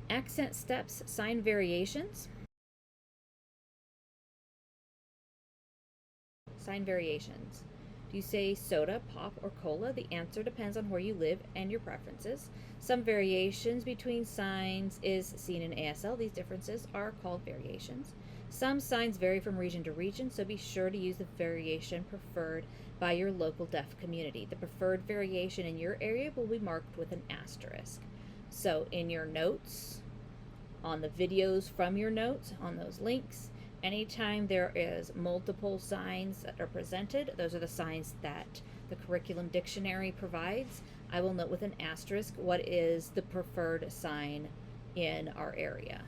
Accent steps, sign variations. Sign variations. Do you say soda, pop, or cola? The answer depends on where you live and your preferences. Some variations between signs is seen in ASL. These differences are called variations. Some signs vary from region to region, so be sure to use the variation preferred by your local deaf community. The preferred variation in your area will be marked with an asterisk. So in your notes, on the videos from your notes, on those links, anytime there is multiple signs that are presented, those are the signs that the curriculum dictionary provides. I will note with an asterisk what is the preferred sign in our area.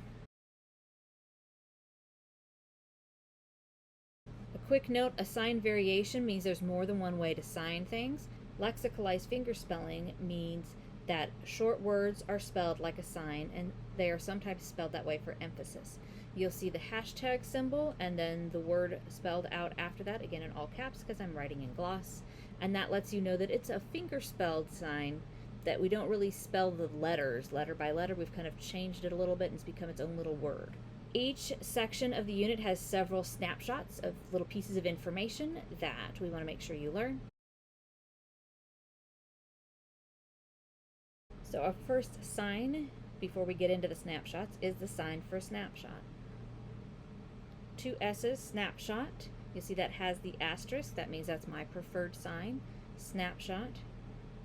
A quick note, a sign variation means there's more than one way to sign things. Lexicalized fingerspelling means that short words are spelled like a sign, and they are sometimes spelled that way for emphasis. You'll see the hashtag symbol and then the word spelled out after that, again in all caps because I'm writing in gloss, and that lets you know that it's a finger-spelled sign, that we don't really spell the letters letter by letter. We've kind of changed it a little bit and it's become its own little word. Each section of the unit has several snapshots of little pieces of information that we want to make sure you learn. So our first sign, before we get into the snapshots, is the sign for snapshot. 2 S's, snapshot. You see that has the asterisk. That means that's my preferred sign, snapshot.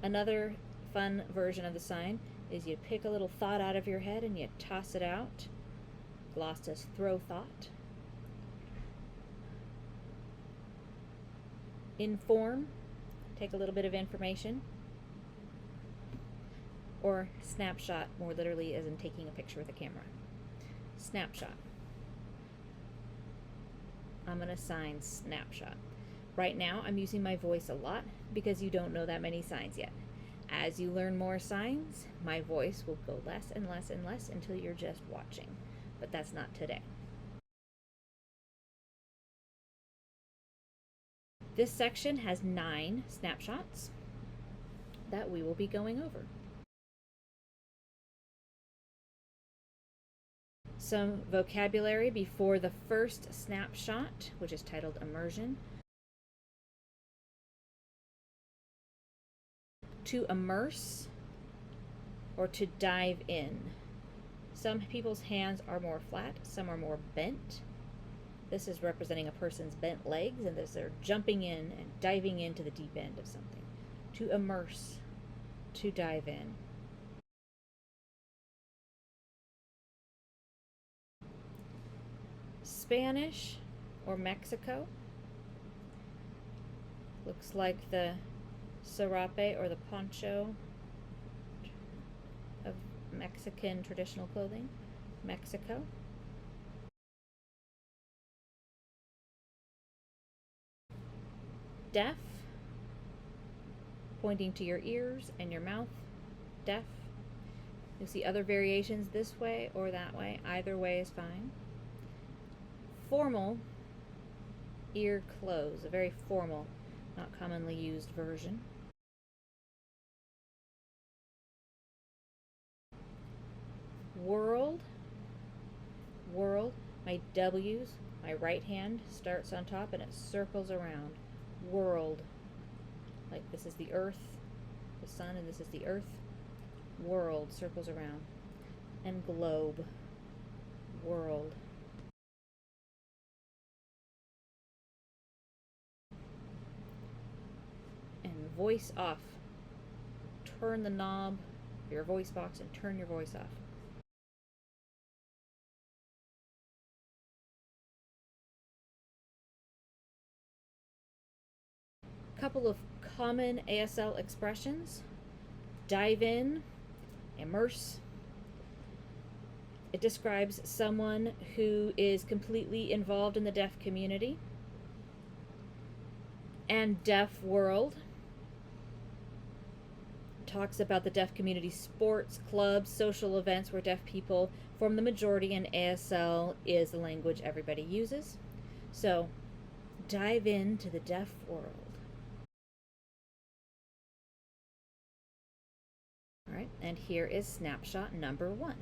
Another fun version of the sign is you pick a little thought out of your head and you toss it out. Gloss says throw thought. Inform, take a little bit of information. Or snapshot, more literally as in taking a picture with a camera. Snapshot. I'm going to sign snapshot. Right now I'm using my voice a lot because you don't know that many signs yet. As you learn more signs, my voice will go less and less and less until you're just watching. But that's not today. This section has 9 snapshots that we will be going over. Some vocabulary before the first snapshot, which is titled immersion. To immerse or to dive in. Some people's hands are more flat, some are more bent. This is representing a person's bent legs, and they're jumping in and diving into the deep end of something. To immerse, to dive in. Spanish or Mexico. Looks like the serape or the poncho of Mexican traditional clothing. Mexico. Deaf, pointing to your ears and your mouth. Deaf. You'll see other variations this way or that way. Either way is fine. Formal, ear closed, a very formal, not commonly used version. World, world, my W's, my right hand starts on top and it circles around. World, like this is the earth, the sun, and this is the earth. World circles around. And globe, world. And voice off. Turn the knob of your voice box and turn your voice off. Couple of common ASL expressions. Dive in, immerse. It describes someone who is completely involved in the deaf community. And deaf world talks about the deaf community sports, clubs, social events where deaf people form the majority, and ASL is the language everybody uses. So dive into the deaf world. All right, and here is snapshot number 1.